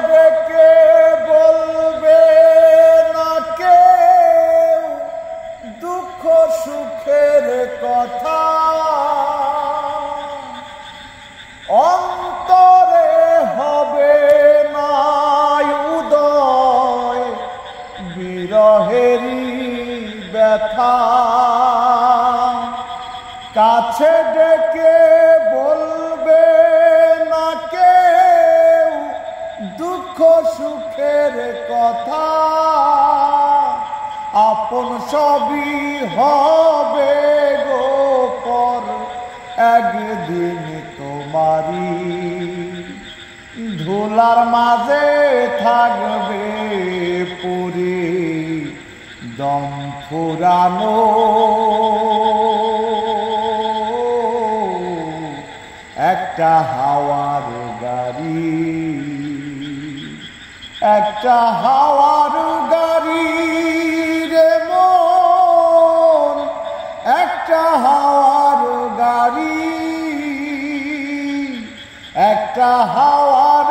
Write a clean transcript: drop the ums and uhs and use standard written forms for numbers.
ডেকে বলবে না কেউ দুঃখ সুখের কথা, অন্তরে হবে না উদয় বিরহেরই ব্যথা। কাছে ডেকে বলবে না কেউ দুঃখ সুখের কথা, আপন সবই হবে গো পর একদিন তোমারি। ধুলার মাঝে থাকবে পুরি দম ফুরানো, একটা হাওয়ার গাড়ি, একটা হাওয়ার গাড়ি রে মন, একটা হাওয়ার গাড়ি, একটা হাওয়ার